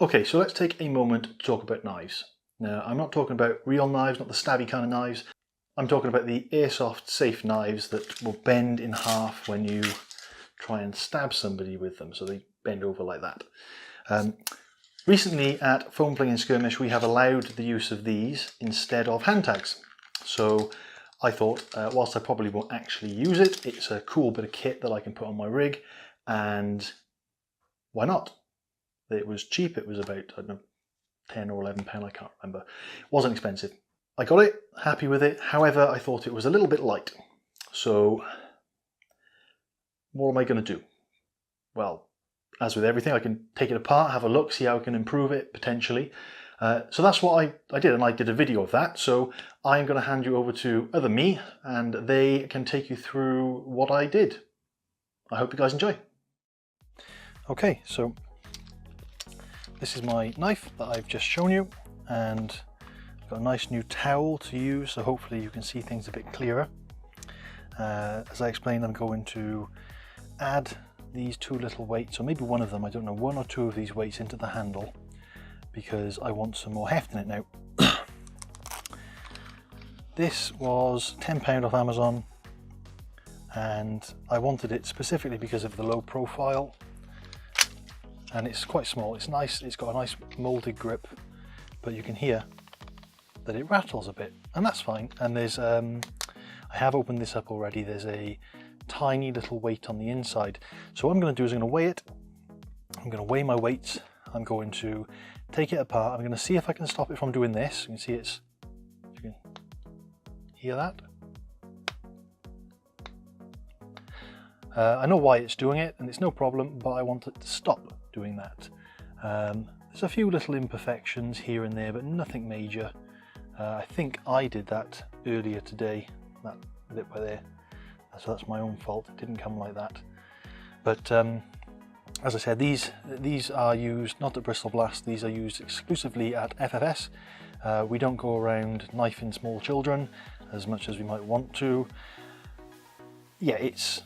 Okay, so let's take a moment to talk about knives. Now, I'm not talking about real knives, not the stabby kind of knives. I'm talking about the Airsoft-Safe knives that will bend in half when you try and stab somebody with them, so they bend over like that. Recently at Foam Flinging Skirmish, we have allowed the use of these instead of hand tags. So I thought, whilst I probably won't actually use it, it's a cool bit of kit that I can put on my rig, and why not? It was cheap. It was about, I don't know, £10 or £11, I can't remember. It wasn't expensive. I got it, happy with it. However, I thought it was a little bit light. So what am I going to do? Well, as with everything, I can take it apart, have a look, see how I can improve it potentially. So that's what I did, and I did a video of that. So I'm going to hand you over to other me, and they can take you through what I did. I hope you guys enjoy. Okay, so this is my knife that I've just shown you, and I've got a nice new towel to use, so hopefully you can see things a bit clearer. As I explained, I'm going to add these two little weights, or maybe one of them, I don't know, one or two of these weights into the handle, because I want some more heft in it now. This was £10 off Amazon, and I wanted it specifically because of the low profile, and it's quite small. It's nice, it's got a nice molded grip, but you can hear that it rattles a bit, and that's fine. And there's I have opened this up already. There's a tiny little weight on the inside. So what I'm going to do is I'm going to weigh it. I'm going to weigh my weights. I'm going to take it apart. I'm going to see if I can stop it from doing this. You can see it's, you can hear that. I know why it's doing it, and it's no problem, but I want it to stop doing that. There's a few little imperfections here and there, but nothing major. I think I did that earlier today, that bit by there. So that's my own fault, it didn't come like that. But as I said, these are used not at Bristol Blast, these are used exclusively at FFS. We don't go around knifing small children as much as we might want to. Yeah, it's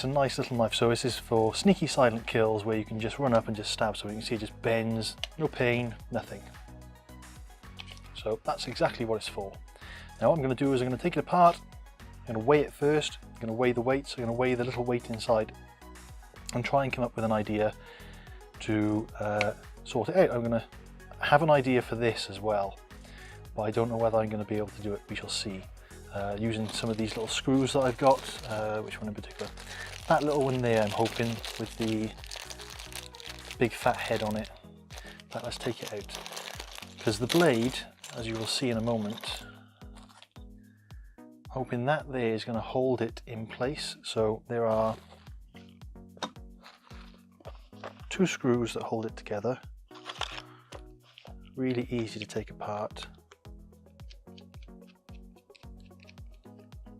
a nice little knife. So this is for sneaky silent kills where you can just run up and just stab. So you can see it just bends, no pain, nothing. So that's exactly what it's for. Now what I'm going to do is I'm going to take it apart. I'm going to weigh it first. I'm going to weigh the weights. I'm going to weigh the little weight inside and try and come up with an idea to sort it out. I'm going to have an idea for this as well, but I don't know whether I'm going to be able to do it. We shall see. Using some of these little screws that I've got. Which one in particular? That little one there, I'm hoping, with the big fat head on it. But let's take it out, because the blade, as you will see in a moment, hoping that there is going to hold it in place. So there are two screws that hold it together. Really easy to take apart.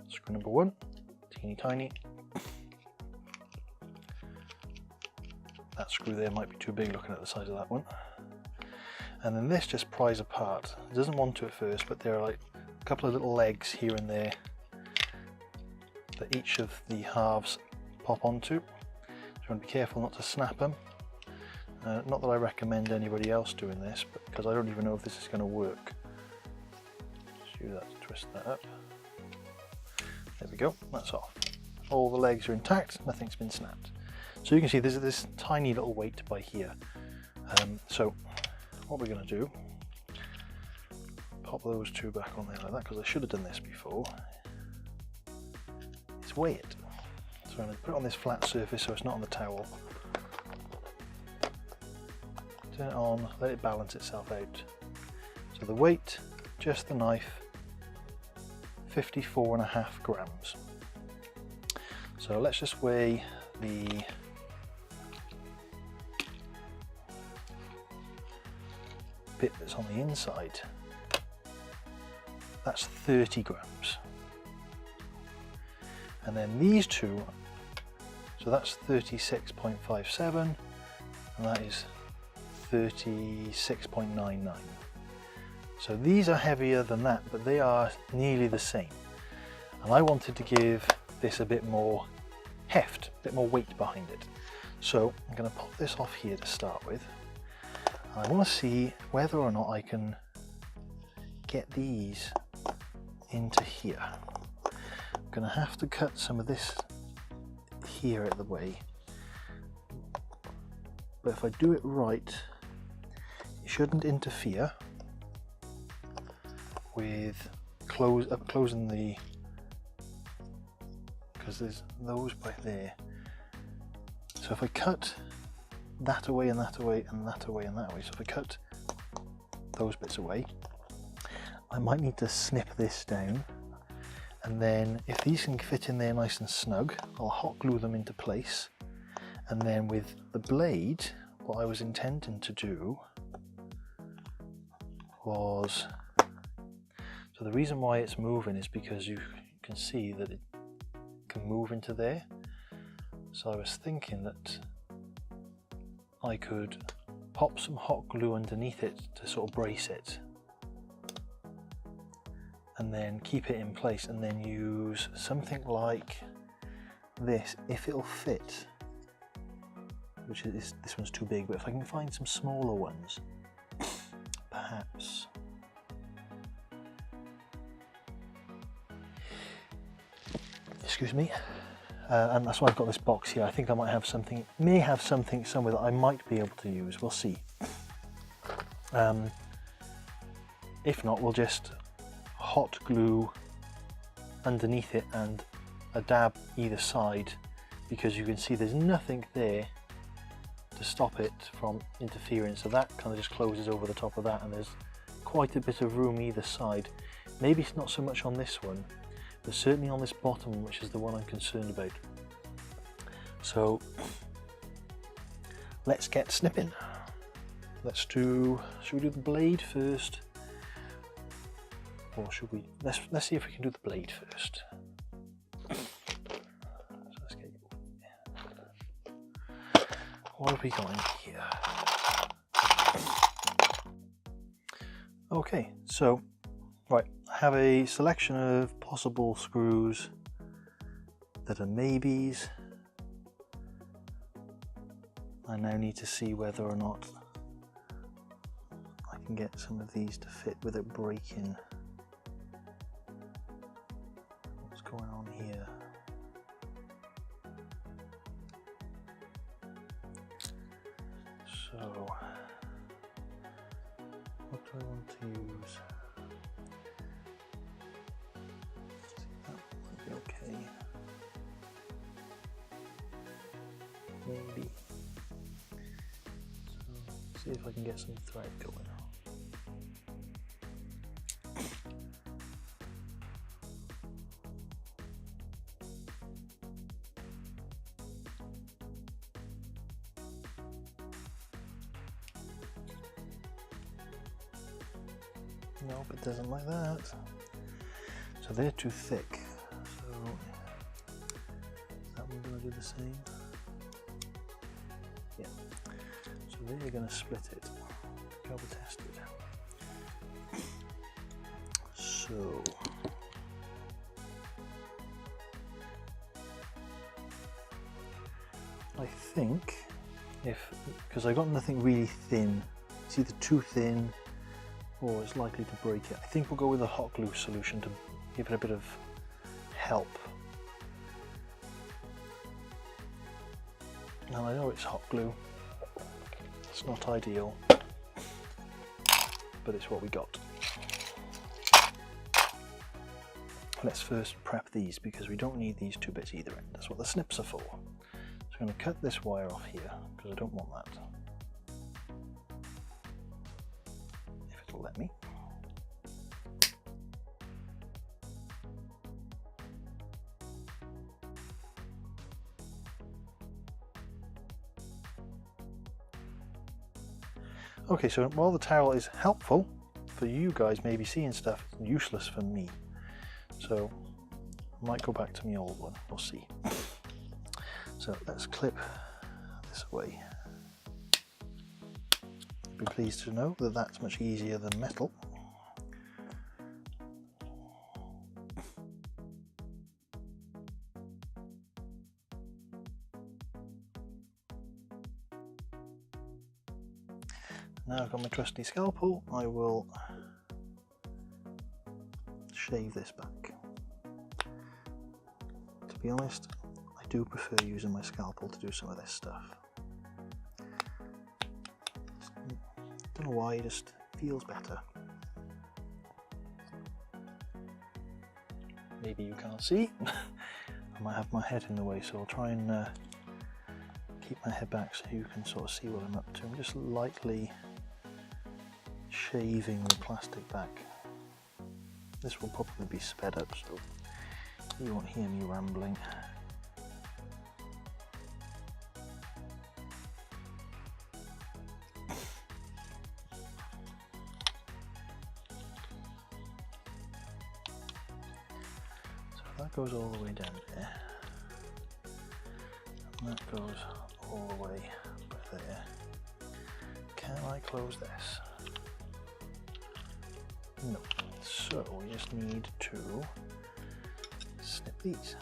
Screw number one, teeny tiny. That screw there might be too big looking at the size of that one. And then this just pries apart. It doesn't want to at first, but there are like a couple of little legs here and there that each of the halves pop onto. So you want to be careful not to snap them. Not that I recommend anybody else doing this, but because I don't even know if this is going to work. Just use that to twist that up. There we go, that's off. All the legs are intact, nothing's been snapped. So you can see there's this tiny little weight by here. So what we're going to do, pop those two back on there like that, because I should have done this before, is weigh it. So I'm going to put it on this flat surface so it's not on the towel. Turn it on, let it balance itself out. So the weight, just the knife, 54.5 grams. So let's just weigh the bit that's on the inside. That's 30 grams. And then these two, so that's 36.57, and that is 36.99. So these are heavier than that, but they are nearly the same. And I wanted to give this a bit more heft, a bit more weight behind it. So I'm going to pop this off here to start with. I want to see whether or not I can get these into here. I'm going to have to cut some of this here out of the way, but if I do it right, it shouldn't interfere with closing the, because there's those by there. So if I cut that away and that away and that away and that away, so if I cut those bits away, I might need to snip this down, and then if these can fit in there nice and snug, I'll hot glue them into place. And then with the blade, what I was intending to do was, so the reason why it's moving is because you can see that it can move into there. So I was thinking that I could pop some hot glue underneath it to sort of brace it, and then keep it in place, and then use something like this if it'll fit, which is, this one's too big, but if I can find some smaller ones, perhaps. Excuse me. And that's why I've got this box here. I think I might have something, may have something somewhere that I might be able to use. We'll see. If not, we'll just hot glue underneath it and a dab either side, because you can see there's nothing there to stop it from interfering. So that kind of just closes over the top of that, and there's quite a bit of room either side. Maybe it's not so much on this one, but certainly on this bottom one, which is the one I'm concerned about. So let's get snipping. Should we do the blade first? Or should we, let's see if we can do the blade first. So let's get, what have we got in here? Okay, so right, I have a selection of possible screws that are maybes. I now need to see whether or not I can get some of these to fit without breaking. What's going on here? So, what do I want to use? That might be okay. Maybe. So, see if I can get some thread going. Nope, it doesn't like that. So they're too thick. So is that one going to do the same? Yeah. So they're going to split it. Cowboy tested. So I think because I got nothing really thin, it's either too thin or it's likely to break it. I think we'll go with a hot glue solution to give it a bit of help. Now I know it's hot glue, it's not ideal, but it's what we got. Let's first prep these because we don't need these two bits either end. That's what the snips are for. So I'm going to cut this wire off here because I don't want that. If it'll let me. Okay, so while the towel is helpful for you guys maybe seeing stuff, it's useless for me. So I might go back to my old one, we'll see. So let's clip this away. Be pleased to know that that's much easier than metal. Now I've got my trusty scalpel, I will shave this back. To be honest, I do prefer using my scalpel to do some of this stuff. Don't know why, it just feels better. Maybe you can't see. I might have my head in the way, so I'll try and keep my head back so you can sort of see what I'm up to. I'm just lightly shaving the plastic back. This will probably be sped up, so you won't hear me rambling. That goes all the way down there, and that goes all the way up there. Can I close this? No. So we just need to snip these.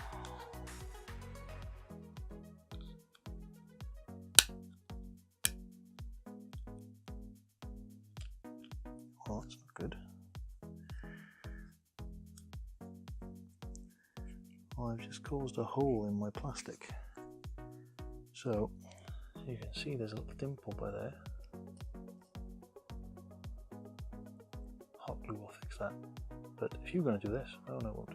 Well, that's not good. I've just caused a hole in my plastic. So you can see there's a little dimple by there. Hot glue will fix that. But if you're going to do this, oh no, it won't.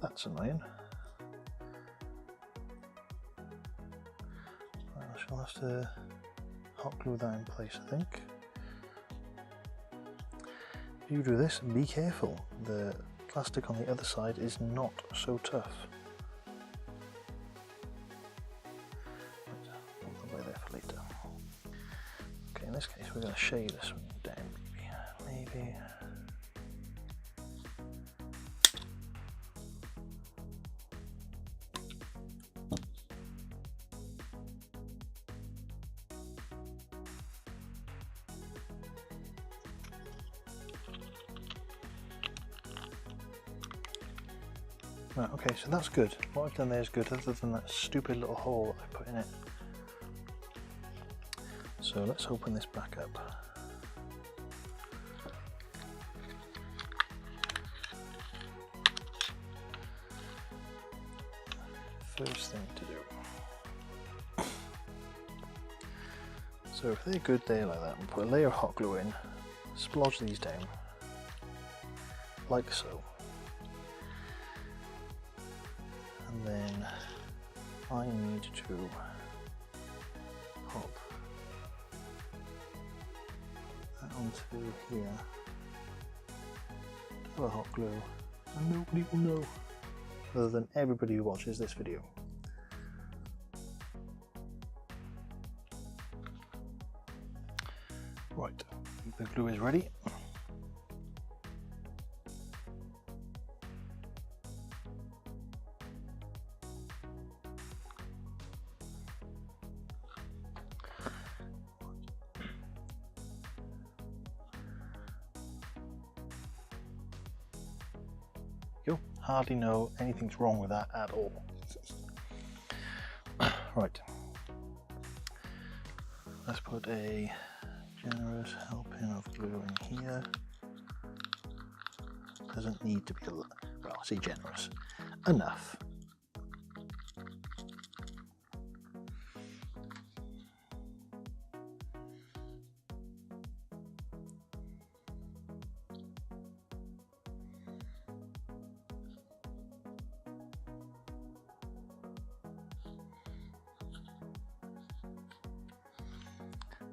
That's annoying. I shall have to hot glue that in place, I think. You do this, be careful. The plastic on the other side is not so tough. I'll put away there for later. Okay, in this case we're going to shave this one down, maybe. Right, okay, so that's good. What I've done there is good, other than that stupid little hole I put in it. So let's open this back up. First thing to do. So if they're good there like that, we'll put a layer of hot glue in, splodge these down, like so. And then I need to pop that onto here, to a hot glue, and nobody will know, other than everybody who watches this video. Right, the glue is ready. You'll hardly know anything's wrong with that at all. Right, let's put a generous helping of glue in here. Doesn't need to be a lot, well, I say generous, enough.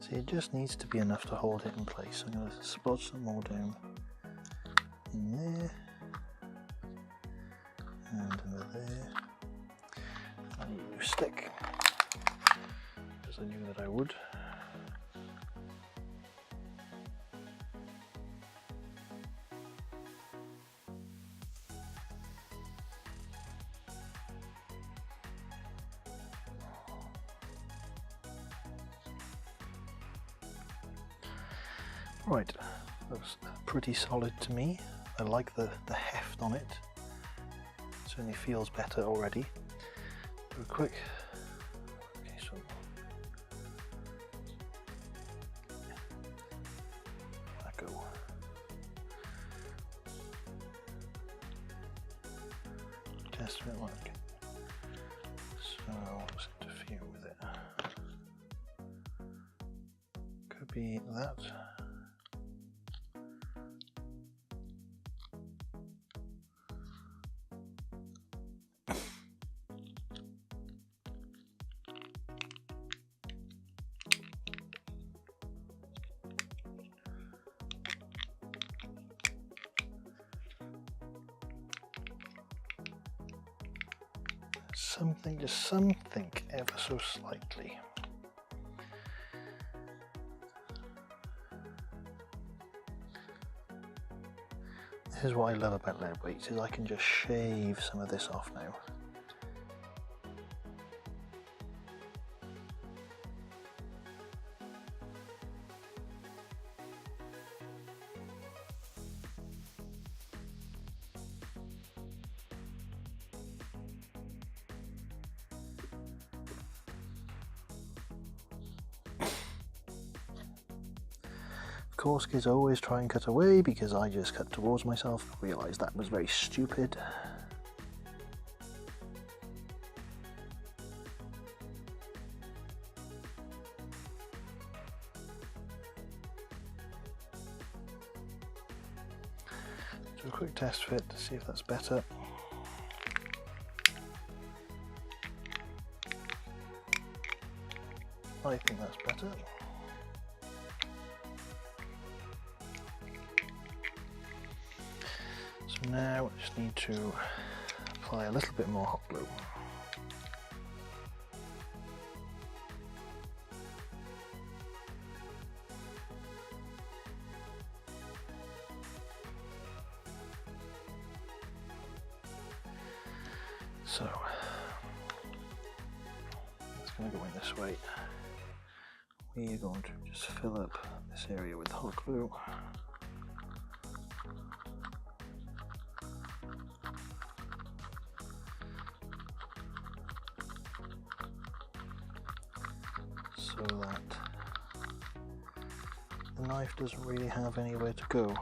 See, it just needs to be enough to hold it in place. I'm going to splodge some more down in there and under there. I need a new stick because I knew that I would. Right, looks pretty solid to me. I like the heft on it. Certainly feels better already. Do a quick test fit like? So let's interfere with it. Could be that. Something, just something ever so slightly. This is what I love about lead weights, is I can just shave some of this off now. Of course, kids always try and cut away because I just cut towards myself, realised that was very stupid. Do a quick test fit to see if that's better. I think that's better. So now I just need to apply a little bit more hot glue. So it's going to go in this way. We are going to just fill up this area with hot glue. So that the knife doesn't really have anywhere to go.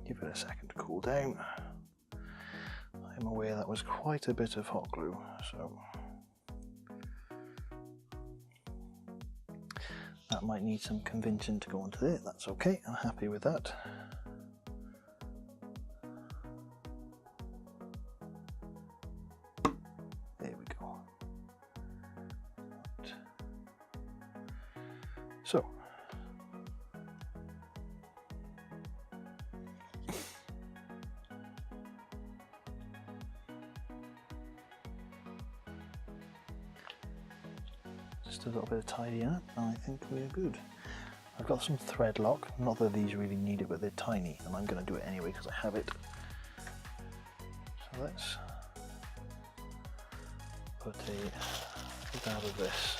Give it a second to cool down. I'm aware that was quite a bit of hot glue, so that might need some convincing to go onto it. That's okay, I'm happy with that. There we go. Right. So just a little bit of tidying up, and I think we're good. I've got some thread lock, not that these really need it, but they're tiny, and I'm going to do it anyway because I have it. So let's put a dab of this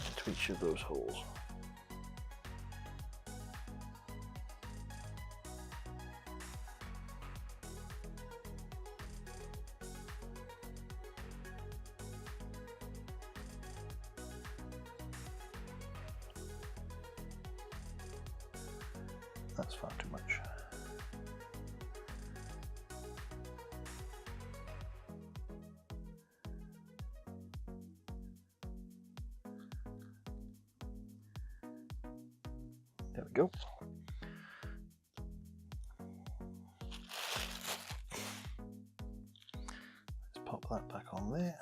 into each of those holes. That's far too much. There we go. Let's pop that back on there.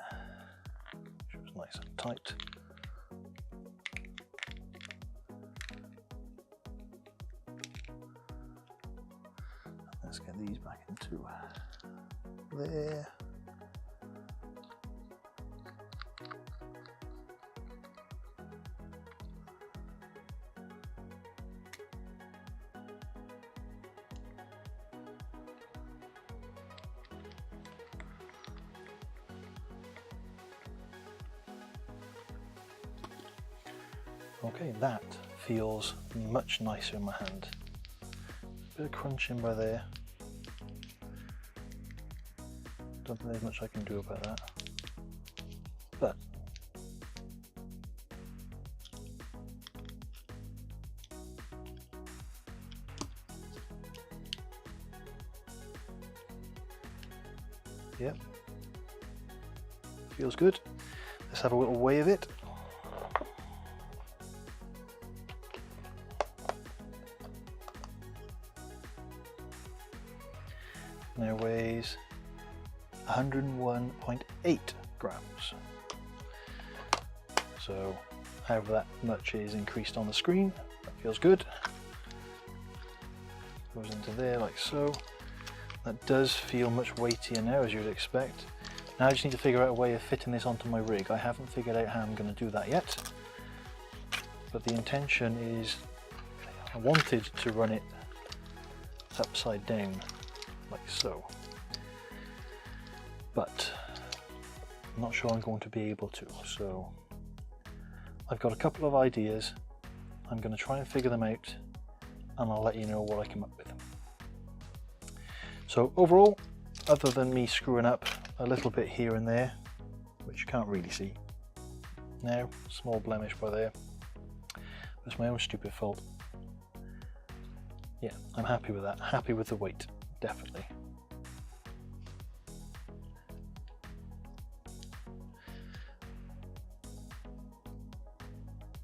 Which was nice and tight. Let's get these back into there. Okay, that feels much nicer in my hand. Bit of crunching by there. Don't think there's much I can do about that. But yep, feels good. Let's have a little weigh of it. Now weighs 101.8 grams. So however that much is increased on the screen, that feels good. Goes into there like so. That does feel much weightier now, as you'd expect. Now I just need to figure out a way of fitting this onto my rig. I haven't figured out how I'm going to do that yet, but the intention is I wanted to run it upside down like so, but I'm not sure I'm going to be able to. So I've got a couple of ideas. I'm going to try and figure them out, and I'll let you know what I come up with. So overall, other than me screwing up a little bit here and there, which you can't really see now, small blemish by there, it's my own stupid fault. Yeah, I'm happy with that, happy with the weight, definitely.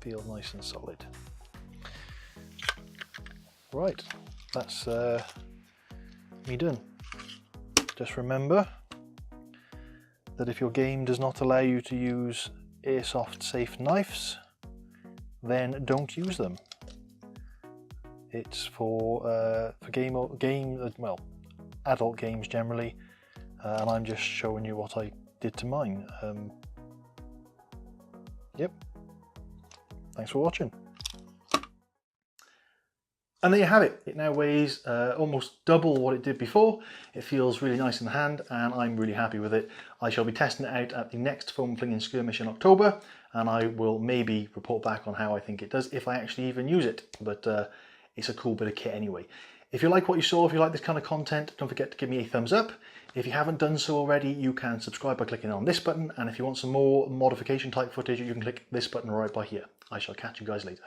Feels nice and solid. Right, that's me done. Just remember that if your game does not allow you to use Airsoft-Safe knives, then don't use them. It's for adult games generally, and I'm just showing you what I did to mine. Yep. Thanks for watching. And there you have it. It now weighs almost double what it did before. It feels really nice in the hand, and I'm really happy with it. I shall be testing it out at the next Foam Flinging Skirmish in October, and I will maybe report back on how I think it does, if I actually even use it. But it's a cool bit of kit anyway. If you like what you saw, if you like this kind of content, don't forget to give me a thumbs up. If you haven't done so already, you can subscribe by clicking on this button, and if you want some more modification type footage, you can click this button right by here. I shall catch you guys later.